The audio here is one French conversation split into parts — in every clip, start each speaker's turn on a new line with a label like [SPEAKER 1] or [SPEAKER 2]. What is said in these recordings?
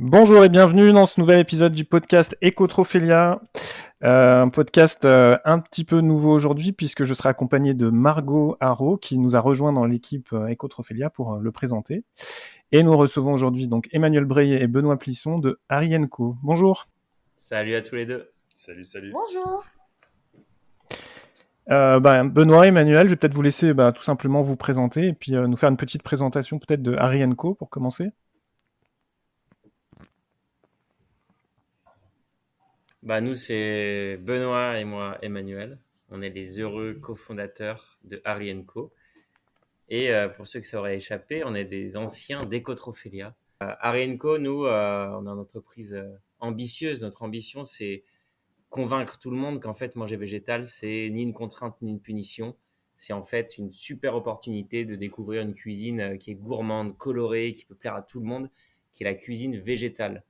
[SPEAKER 1] Bonjour et bienvenue dans ce nouvel épisode du podcast Ecotrophelia. Un podcast un petit peu nouveau aujourd'hui puisque je serai accompagné de Margot Haro qui nous a rejoint dans l'équipe Ecotrophelia pour le présenter. Et nous recevons aujourd'hui donc Emmanuel Breillet et Benoît Plisson de Harry & Co. Bonjour.
[SPEAKER 2] Salut à tous les deux.
[SPEAKER 3] Salut, salut.
[SPEAKER 4] Bonjour.
[SPEAKER 1] Benoît, Emmanuel, je vais peut-être vous laisser tout simplement vous présenter et puis nous faire une petite présentation peut-être de Harry & Co pour commencer.
[SPEAKER 2] Nous, c'est Benoît et moi, Emmanuel. On est les heureux cofondateurs de Harry & Co. Et pour ceux que ça aurait échappé, on est des anciens d'Ecotrophelia. Harry & Co, nous, on a une entreprise ambitieuse. Notre ambition, c'est convaincre tout le monde qu'en fait, manger végétal, c'est ni une contrainte ni une punition. C'est en fait une super opportunité de découvrir une cuisine qui est gourmande, colorée, qui peut plaire à tout le monde, qui est la cuisine végétale.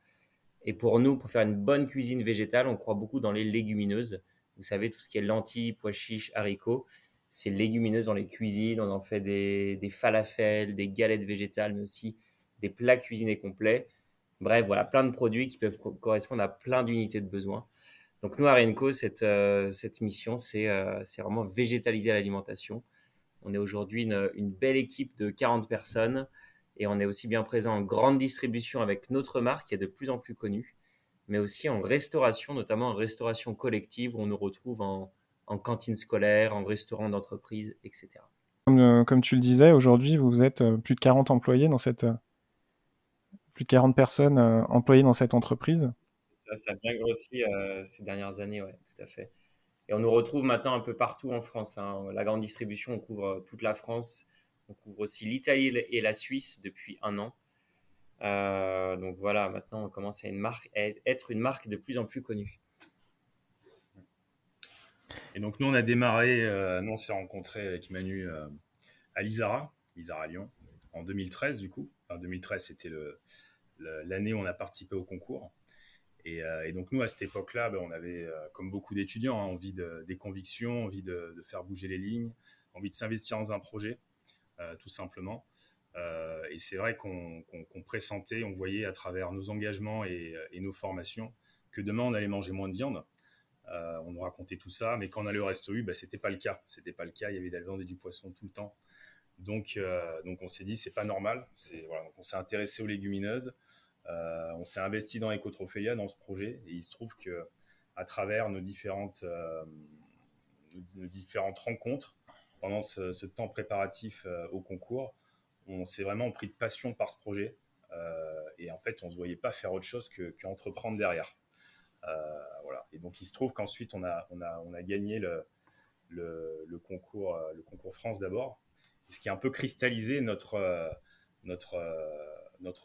[SPEAKER 2] Et pour nous, pour faire une bonne cuisine végétale, on croit beaucoup dans les légumineuses. Vous savez, tout ce qui est lentilles, pois chiches, haricots, c'est légumineuses dans les cuisines. On en fait des falafels, des galettes végétales, mais aussi des plats cuisinés complets. Bref, voilà, plein de produits qui peuvent correspondre à plein d'unités de besoin. Donc nous, à Renco, cette mission, c'est vraiment végétaliser l'alimentation. On est aujourd'hui une belle équipe de 40 personnes et on est aussi bien présent en grande distribution avec notre marque qui est de plus en plus connue, mais aussi en restauration, notamment en restauration collective où on nous retrouve en cantine scolaire, en restaurant d'entreprise, etc.
[SPEAKER 1] Comme tu le disais, aujourd'hui vous êtes plus de 40 employés dans cette plus de 40 personnes employées dans cette entreprise.
[SPEAKER 2] Ça a bien grossi ces dernières années, ouais, tout à fait. Et on nous retrouve maintenant un peu partout en France, hein. La grande distribution, on couvre toute la France. On couvre aussi l'Italie et la Suisse depuis 1 an. Donc voilà, maintenant on commence à être une marque de plus en plus connue.
[SPEAKER 3] Et donc nous on a démarré, nous on s'est rencontrés avec Manu à l'Isara Lyon, en 2013 du coup. Enfin 2013 c'était l'année où on a participé au concours. Et donc nous à cette époque-là, on avait, comme beaucoup d'étudiants, envie des convictions, envie de faire bouger les lignes, envie de s'investir dans un projet, tout simplement. Et c'est vrai qu'on pressentait, on voyait à travers nos engagements et nos formations que demain on allait manger moins de viande. On nous racontait tout ça, mais quand on allait au resto, c'était pas le cas. C'était pas le cas. Il y avait de la viande et du poisson tout le temps. Donc on s'est dit c'est pas normal. Voilà, donc on s'est intéressé aux légumineuses. On s'est investi dans Ecotrophelia, dans ce projet, et il se trouve que à travers nos différentes rencontres pendant ce temps préparatif au concours, on s'est vraiment pris de passion par ce projet. Et en fait, on se voyait pas faire autre chose qu'entreprendre derrière. Voilà. Et donc, il se trouve qu'ensuite, on a gagné le concours France d'abord, ce qui a un peu cristallisé notre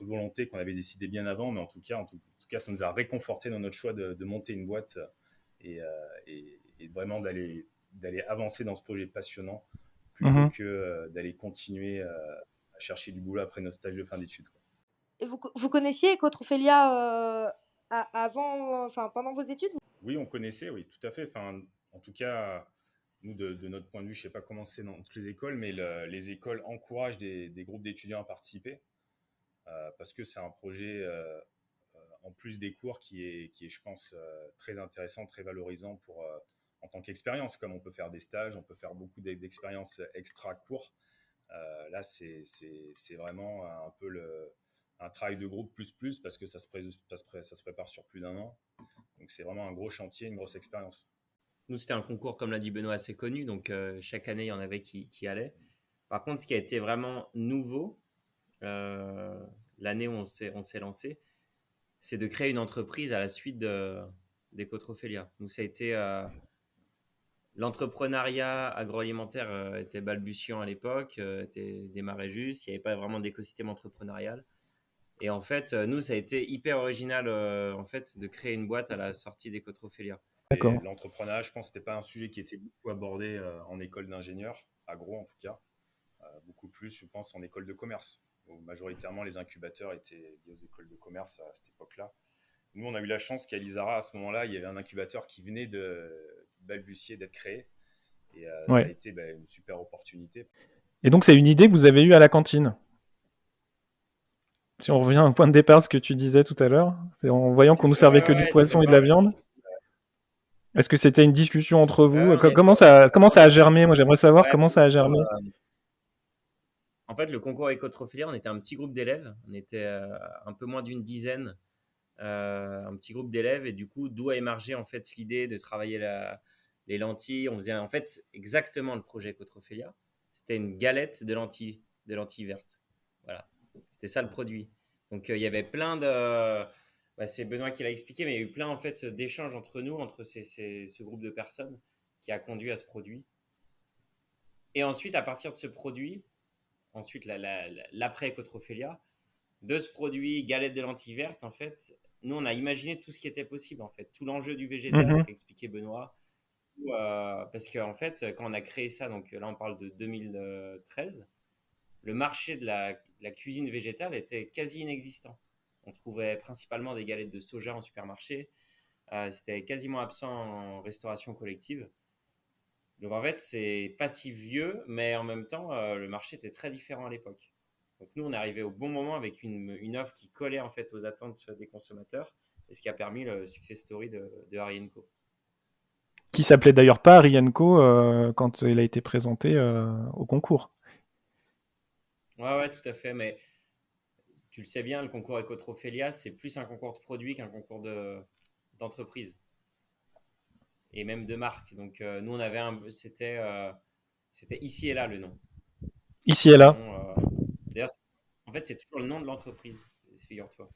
[SPEAKER 3] volonté qu'on avait décidé bien avant, mais en tout cas, ça nous a réconforté dans notre choix de monter une boîte et vraiment d'aller avancer dans ce projet passionnant plutôt que d'aller continuer à chercher du boulot après nos stages de fin d'études.
[SPEAKER 4] Et vous connaissiez Ecotrophelia avant, pendant vos études?
[SPEAKER 3] Oui, on connaissait, oui, tout à fait. Enfin, en tout cas, nous, de notre point de vue, je ne sais pas comment c'est dans toutes les écoles, mais les écoles encouragent des groupes d'étudiants à participer parce que c'est un projet, en plus des cours, qui est je pense, très intéressant, très valorisant en tant qu'expérience. Comme on peut faire des stages, on peut faire beaucoup d'expériences extra-cours. Là, c'est vraiment un peu un travail de groupe plus parce que ça se prépare sur plus d'1 an. Donc, c'est vraiment un gros chantier, une grosse expérience.
[SPEAKER 2] Nous, c'était un concours, comme l'a dit Benoît, assez connu, donc chaque année, il y en avait qui allaient. Par contre, ce qui a été vraiment nouveau, l'année où on s'est lancé, c'est de créer une entreprise à la suite d'Ecotrophelia. Nous, ça a été l'entrepreneuriat agroalimentaire était balbutiant à l'époque, démarrait juste, il n'y avait pas vraiment d'écosystème entrepreneurial. Et en fait, nous, ça a été hyper original en fait, de créer une boîte à la sortie d'Ecotrophelia.
[SPEAKER 3] Et l'entrepreneuriat, je pense, n'était pas un sujet qui était beaucoup abordé en école d'ingénieur, agro en tout cas, beaucoup plus, je pense, en école de commerce, où majoritairement les incubateurs étaient liés aux écoles de commerce à cette époque-là. Nous, on a eu la chance qu'à l'Isara, à ce moment-là, il y avait un incubateur qui venait de balbutier, d'être créé. Et ça a été une super opportunité.
[SPEAKER 1] Et donc, c'est une idée que vous avez eue à la cantine. Si on revient à un point de départ, ce que tu disais tout à l'heure, c'est en voyant qu'on nous
[SPEAKER 2] Ouais,
[SPEAKER 1] servait que du
[SPEAKER 2] ouais, c'était
[SPEAKER 1] poisson et de
[SPEAKER 2] pas.
[SPEAKER 1] la viande. Est-ce que c'était une discussion entre vous?
[SPEAKER 2] On
[SPEAKER 1] Comment
[SPEAKER 2] on était
[SPEAKER 1] comment ça
[SPEAKER 2] vraiment.
[SPEAKER 1] a germé? Moi, j'aimerais savoir
[SPEAKER 2] Ouais,
[SPEAKER 1] comment ça a germé.
[SPEAKER 2] en fait, le concours écotrophilia, on était un petit groupe d'élèves. On était un peu moins d'une dizaine, un petit groupe d'élèves. Et du coup, d'où a émergé en fait l'idée de travailler les lentilles. On faisait en fait exactement le projet Ecotrophilia. C'était une galette de lentilles vertes. Voilà, c'était ça le produit. Donc il y avait plein de. Bah, c'est Benoît qui l'a expliqué, mais il y a eu plein en fait d'échanges entre nous, entre ce groupe de personnes qui a conduit à ce produit. Et ensuite, à partir de ce produit, ensuite l'après Ecotrophilia, de ce produit galette de lentilles vertes, en fait, nous, on a imaginé tout ce qui était possible, en fait, tout l'enjeu du végétal, ce
[SPEAKER 1] Mhm.
[SPEAKER 2] qu'expliquait Benoît. Parce qu'en fait, quand on a créé ça, donc là, on parle de 2013, le marché de la cuisine végétale était quasi inexistant. On trouvait principalement des galettes de soja en supermarché. C'était quasiment absent en restauration collective. Donc en fait, c'est pas si vieux, mais en même temps, le marché était très différent à l'époque. Donc nous, on est arrivé au bon moment avec une offre qui collait en fait aux attentes des consommateurs, et ce qui a permis le success story de Harry & Co.
[SPEAKER 1] Qui s'appelait d'ailleurs pas Arienco quand il a été présenté au concours.
[SPEAKER 2] Ouais, ouais, tout à fait. Mais tu le sais bien, le concours Ecotrophilia, c'est plus un concours de produits qu'un concours d'entreprise et même de marque. Donc nous, on avait c'était ici et là le nom.
[SPEAKER 1] Ici et
[SPEAKER 2] Le
[SPEAKER 1] là.
[SPEAKER 2] nom d'ailleurs, en fait, c'est toujours le nom de l'entreprise, figure-toi.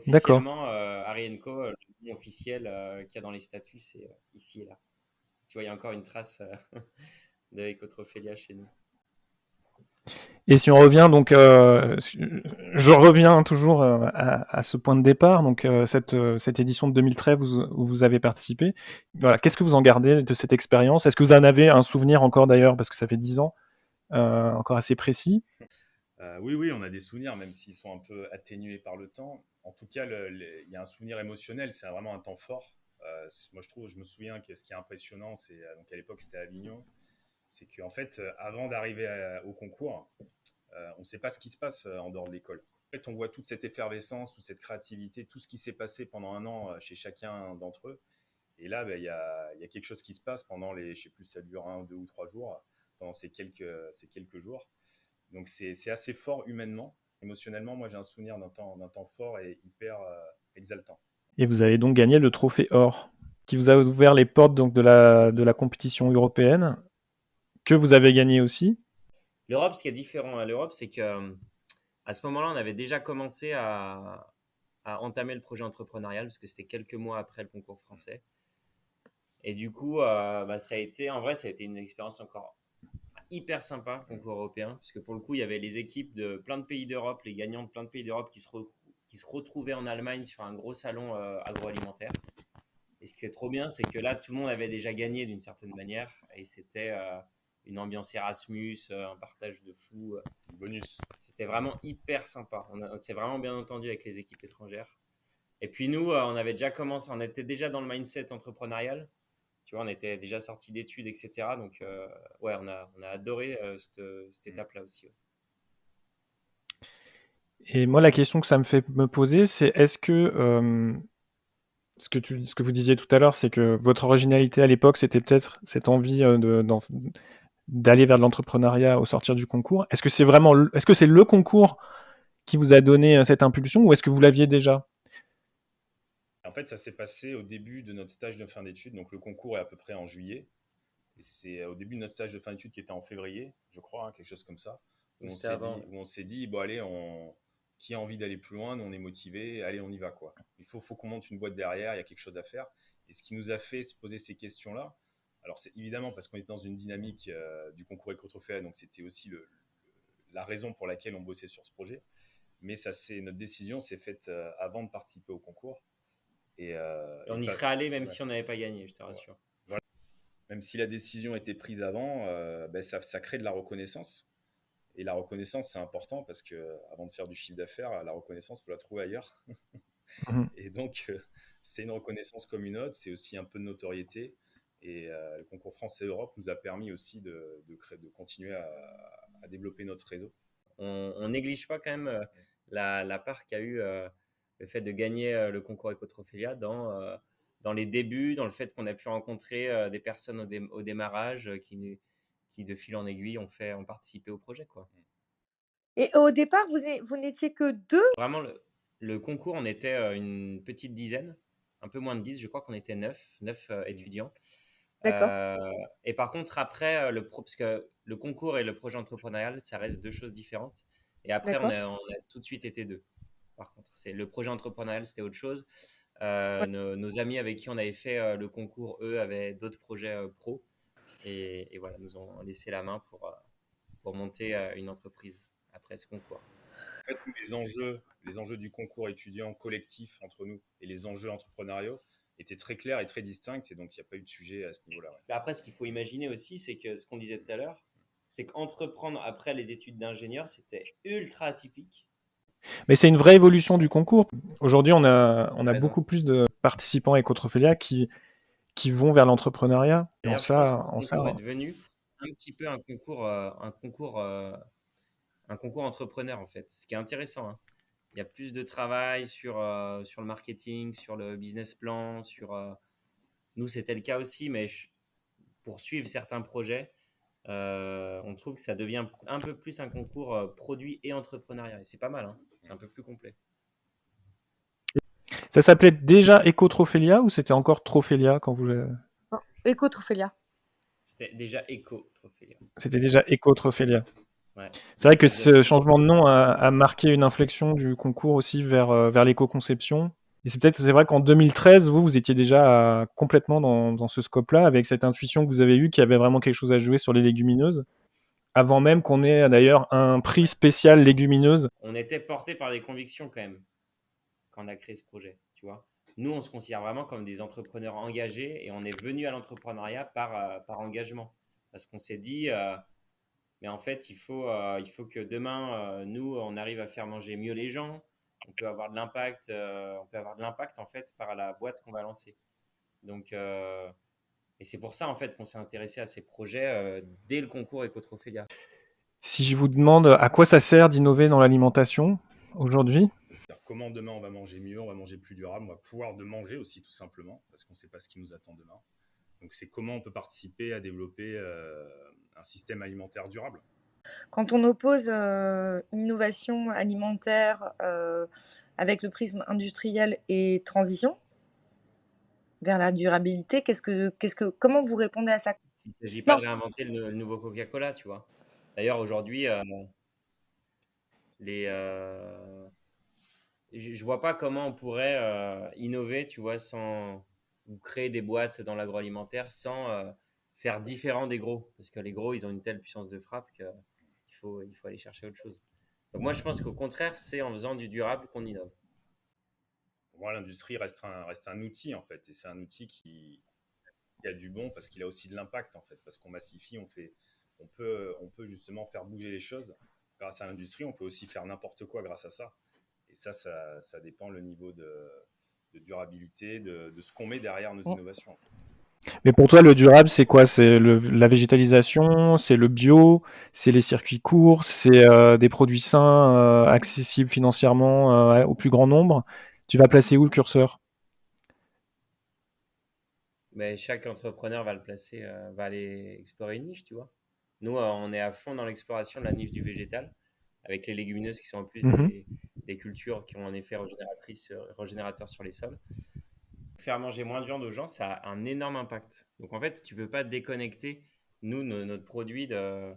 [SPEAKER 1] D'accord.
[SPEAKER 2] Officiellement, Harry & Co, le nom officiel qu'il y a dans les statuts, c'est ici et là. Tu vois, il y a encore une trace de Ecotrophilia chez nous.
[SPEAKER 1] Et si on revient donc, je reviens toujours à ce point de départ, donc cette édition de 2013 où vous avez participé. Voilà, qu'est-ce que vous en gardez de cette expérience? Est-ce que vous en avez un souvenir encore d'ailleurs, parce que ça fait 10 ans, encore assez précis?
[SPEAKER 3] Oui, oui, on a des souvenirs, même s'ils sont un peu atténués par le temps. En tout cas, il y a un souvenir émotionnel, c'est vraiment un temps fort. Moi, je me souviens que ce qui est impressionnant, c'est donc à l'époque c'était à Avignon, c'est qu'en fait, avant d'arriver au concours, on ne sait pas ce qui se passe en dehors de l'école. En fait, on voit toute cette effervescence, toute cette créativité, tout ce qui s'est passé pendant un an chez chacun d'entre eux. Et là, ben, il y a quelque chose qui se passe pendant je ne sais plus, ça dure 1, 2 ou 3 jours, pendant ces quelques jours. Donc c'est assez fort humainement, émotionnellement. Moi, j'ai un souvenir d'un temps fort et hyper exaltant.
[SPEAKER 1] Et vous avez donc gagné le trophée or, qui vous a ouvert les portes donc de la compétition européenne, que vous avez gagné aussi.
[SPEAKER 2] L'Europe, ce qui est différent à l'Europe, c'est que à ce moment-là, on avait déjà commencé à entamer le projet entrepreneurial parce que c'était quelques mois après le concours français. Et du coup, bah, en vrai, ça a été une expérience encore hyper sympa, le concours européen, parce que pour le coup, il y avait les équipes de plein de pays d'Europe, les gagnants de plein de pays d'Europe qui se retrouvaient en Allemagne sur un gros salon agroalimentaire. Et ce qui est trop bien, c'est que là, tout le monde avait déjà gagné d'une certaine manière, et c'était une ambiance Erasmus, un partage de fou.
[SPEAKER 3] Bonus.
[SPEAKER 2] C'était vraiment hyper sympa. On s'est vraiment bien entendu avec les équipes étrangères. Et puis nous, on avait déjà commencé, on était déjà dans le mindset entrepreneurial. Tu vois, on était déjà sorti d'études, etc. Donc, ouais, on a adoré cette étape-là aussi. Ouais.
[SPEAKER 1] Et moi, la question que ça me fait me poser, c'est est-ce que ce que vous disiez tout à l'heure, c'est que votre originalité à l'époque, c'était peut-être cette envie d'aller vers de l'entrepreneuriat au sortir du concours. Est-ce que c'est est-ce que c'est le concours qui vous a donné cette impulsion ou est-ce que vous l'aviez déjà?
[SPEAKER 3] En fait, ça s'est passé au début de notre stage de fin d'études. Donc le concours est à peu près en juillet. Et c'est au début de notre stage de fin d'études qui était en février, je crois, hein, quelque chose comme ça,
[SPEAKER 2] Juste avant.
[SPEAKER 3] où on s'est dit, bon allez, qui a envie d'aller plus loin, nous on est motivé, allez on y va quoi. Faut qu'on monte une boîte derrière, il y a quelque chose à faire. Et ce qui nous a fait se poser ces questions-là, alors c'est évidemment parce qu'on était dans une dynamique du concours Ecotrophéa, donc c'était aussi la raison pour laquelle on bossait sur ce projet. Mais notre décision s'est faite avant de participer au concours.
[SPEAKER 2] Et on y
[SPEAKER 3] Pas,
[SPEAKER 2] serait allé même
[SPEAKER 3] ouais,
[SPEAKER 2] si on n'avait pas gagné, je te rassure.
[SPEAKER 3] voilà. Même si la décision était prise avant, ben ça crée de la reconnaissance. Et la reconnaissance, c'est important parce que avant de faire du chiffre d'affaires, la reconnaissance, il faut la trouver ailleurs.
[SPEAKER 1] Mhm.
[SPEAKER 3] Et donc, c'est une reconnaissance comme une autre, c'est aussi un peu de notoriété. Et le concours France-Europe nous a permis aussi de continuer à développer notre réseau.
[SPEAKER 2] On néglige pas quand même la part qu'a eu le fait de gagner le concours Ecotrophilia dans les débuts, dans le fait qu'on a pu rencontrer des personnes au démarrage qui, de fil en aiguille, ont participé au projet, quoi.
[SPEAKER 4] Et au départ, vous n'étiez que 2?
[SPEAKER 2] Vraiment, le concours, on était une petite dizaine, un peu moins de 10, je crois qu'on était 9 étudiants.
[SPEAKER 4] D'accord,
[SPEAKER 2] Et par contre, après, parce que le concours et le projet entrepreneurial, ça reste deux choses différentes. Et après,
[SPEAKER 4] d'accord.
[SPEAKER 2] on a tout de suite été deux. Par contre, le projet entrepreneurial, c'était autre chose.
[SPEAKER 4] Ouais.
[SPEAKER 2] Nos amis avec qui on avait fait le concours, eux, avaient d'autres projets pro. Et voilà, nous ont laissé la main pour monter une entreprise après ce concours.
[SPEAKER 3] En fait, les enjeux du concours étudiant collectif entre nous et les enjeux entrepreneuriaux étaient très clairs et très distincts, et donc il n'y a pas eu de sujet à ce niveau-là. Ouais.
[SPEAKER 2] Après, ce qu'il faut imaginer aussi, c'est que ce qu'on disait tout à l'heure, c'est qu'entreprendre après les études d'ingénieur, c'était ultra atypique.
[SPEAKER 1] Mais c'est une vraie évolution du concours. Aujourd'hui, on a
[SPEAKER 2] Raison.
[SPEAKER 1] beaucoup plus de participants avec Ecotrophilia qui vont vers l'entrepreneuriat.
[SPEAKER 2] D'ailleurs, je pense que le concours est devenu un petit peu un concours entrepreneur, en fait. Ce qui est intéressant, hein. Il y a plus de travail sur le marketing, sur le business plan, nous, c'était le cas aussi, mais pour suivre certains projets, on trouve que ça devient un peu plus un concours produit et entrepreneuriat. Et c'est pas mal, hein. C'est un peu plus complet.
[SPEAKER 1] Ça s'appelait déjà Ecotrophilia ou c'était encore Trophilia quand vous...
[SPEAKER 4] Non, Ecotrophilia.
[SPEAKER 2] C'était déjà Ecotrophilia.
[SPEAKER 1] C'était déjà Ecotrophilia.
[SPEAKER 2] Ouais.
[SPEAKER 1] C'est vrai que ce changement de nom a marqué une inflexion du concours aussi vers l'éco-conception. Et c'est vrai qu'en 2013, vous étiez déjà complètement dans ce scope-là, avec cette intuition que vous avez eue qu'il y avait vraiment quelque chose à jouer sur les légumineuses, avant même qu'on ait d'ailleurs un prix spécial légumineuses.
[SPEAKER 2] On était porté par des convictions quand même quand on a créé ce projet, tu vois. Nous, on se considère vraiment comme des entrepreneurs engagés et on est venu à l'entrepreneuriat par engagement. Parce qu'on s'est dit, mais en fait, il faut que demain, nous, on arrive à faire manger mieux les gens. On peut avoir de l'impact, en fait par la boîte qu'on va lancer. Donc, et c'est pour ça en fait qu'on s'est intéressé à ces projets dès le concours Ecotrophilia.
[SPEAKER 1] Si je vous demande à quoi ça sert d'innover dans l'alimentation aujourd'hui?
[SPEAKER 3] Comment demain on va manger mieux, on va manger plus durable, on va pouvoir de manger aussi tout simplement, parce qu'on ne sait pas ce qui nous attend demain. Donc c'est comment on peut participer à développer un système alimentaire durable.
[SPEAKER 4] Quand on oppose innovation alimentaire avec le prisme industriel et transition vers la durabilité, comment vous répondez à ça?
[SPEAKER 2] Il ne s'agit pas
[SPEAKER 4] Non,
[SPEAKER 2] de réinventer le nouveau Coca-Cola, tu vois. D'ailleurs, aujourd'hui, je vois pas comment on pourrait innover, tu vois, ou créer des boîtes dans l'agroalimentaire sans faire différent des gros. Parce que les gros, ils ont une telle puissance de frappe qu'il faut aller chercher autre chose. Donc moi, je pense qu'au contraire, c'est en faisant du durable qu'on innove.
[SPEAKER 3] Pour moi, l'industrie reste un outil en fait, et c'est un outil qui a du bon parce qu'il a aussi de l'impact en fait, parce qu'on massifie, on peut justement faire bouger les choses grâce à l'industrie. On peut aussi faire n'importe quoi grâce à ça. Et ça dépend le niveau de durabilité, de ce qu'on met derrière nos innovations.
[SPEAKER 1] Mais pour toi, le durable, c'est quoi? C'est la végétalisation, c'est le bio, c'est les circuits courts, c'est des produits sains, accessibles financièrement au plus grand nombre. Tu vas placer où le curseur?
[SPEAKER 2] Mais chaque entrepreneur va va aller explorer une niche, tu vois. Nous, on est à fond dans l'exploration de la niche du végétal, avec les légumineuses qui sont en plus
[SPEAKER 1] Mhm.
[SPEAKER 2] des cultures qui ont un effet régénérateur sur les sols. Faire manger moins de viande aux gens, ça a un énorme impact. Donc en fait, tu peux pas déconnecter, notre produit de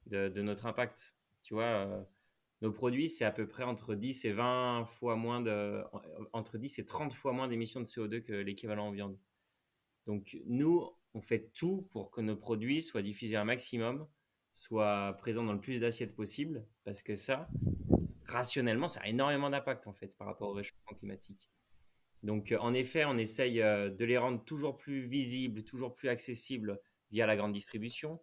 [SPEAKER 2] notre impact. Tu vois, nos produits, c'est à peu près entre 10 et 20 fois moins entre 10 et 30 fois moins d'émissions de CO2 que l'équivalent en viande. Donc, nous, on fait tout pour que nos produits soient diffusés un maximum, soient présents dans le plus d'assiettes possible, parce que ça, rationnellement, ça a énormément d'impact en fait par rapport au réchauffement climatique. Donc, en effet, on essaye de les rendre toujours plus visibles, toujours plus accessibles via la grande distribution.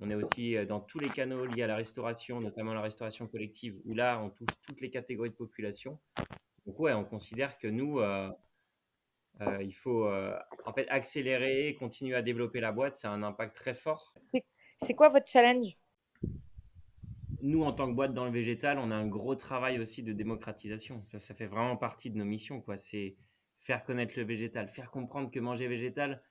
[SPEAKER 2] On est aussi dans tous les canaux liés à la restauration, notamment la restauration collective, où là, on touche toutes les catégories de population. Donc, ouais, on considère que nous, il faut en fait accélérer, continuer à développer la boîte. C'est un impact très fort.
[SPEAKER 4] c'est quoi votre challenge?
[SPEAKER 2] nous, en tant que boîte dans le végétal, on a un gros travail aussi de démocratisation. Ça fait vraiment partie de nos missions, quoi. C'est faire connaître le végétal, faire comprendre que manger végétal,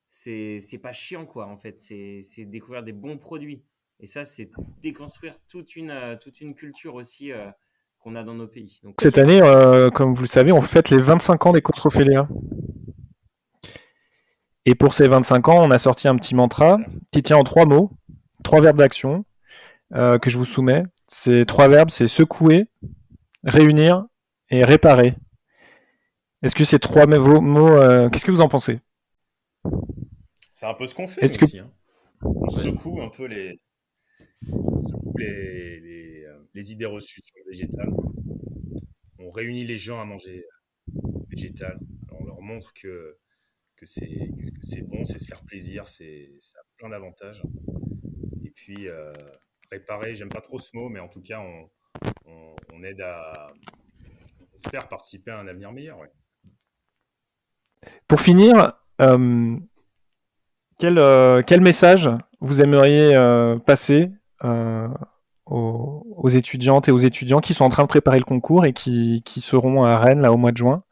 [SPEAKER 2] c'est pas chiant, quoi, en fait. C'est découvrir des bons produits. Et ça, c'est déconstruire toute une culture aussi qu'on a dans nos pays. Donc,
[SPEAKER 1] Cette année, comme vous le savez, on fête les 25 ans d'Ecotrophilia. Et pour ces 25 ans, on a sorti un petit mantra qui tient en 3 mots, 3 verbes d'action que je vous soumets. Ces 3 verbes, c'est secouer, réunir et réparer. Est-ce que ces 3 mots, qu'est-ce que vous en pensez?
[SPEAKER 3] C'est un peu ce qu'on fait
[SPEAKER 1] Est-ce
[SPEAKER 3] nous
[SPEAKER 1] que...
[SPEAKER 3] aussi. Hein. On secoue un peu les idées reçues sur le végétal. On réunit les gens à manger végétal. Alors, on leur montre que c'est bon, c'est se faire plaisir, ça a plein d'avantages. Et puis, réparer, j'aime pas trop ce mot, mais en tout cas, on aide à se faire participer à un avenir meilleur. Ouais.
[SPEAKER 1] Pour finir, quel message vous aimeriez passer aux étudiantes et aux étudiants qui sont en train de préparer le concours et qui seront à Rennes là, au mois de juin?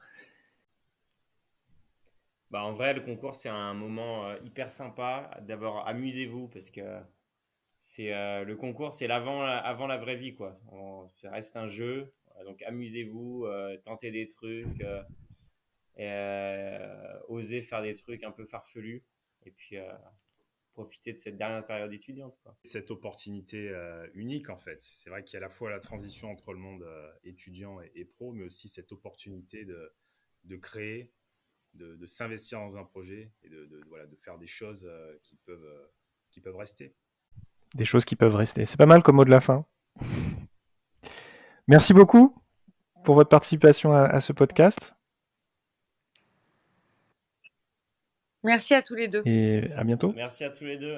[SPEAKER 2] en vrai, le concours, c'est un moment hyper sympa. D'abord, amusez-vous parce que le concours, c'est avant la vraie vie, quoi. Ça reste un jeu. Donc, amusez-vous, tentez des trucs, osez faire des trucs un peu farfelus. Et puis, profiter de cette dernière période étudiante, quoi.
[SPEAKER 3] Cette opportunité unique, en fait. C'est vrai qu'il y a à la fois la transition entre le monde étudiant et pro, mais aussi cette opportunité de créer, de s'investir dans un projet et voilà, de faire des choses qui peuvent rester.
[SPEAKER 1] Des choses qui peuvent rester. C'est pas mal comme mot de la fin. Merci beaucoup pour votre participation à ce podcast.
[SPEAKER 4] Merci à tous les deux.
[SPEAKER 1] Et à bientôt.
[SPEAKER 2] Merci à tous les deux.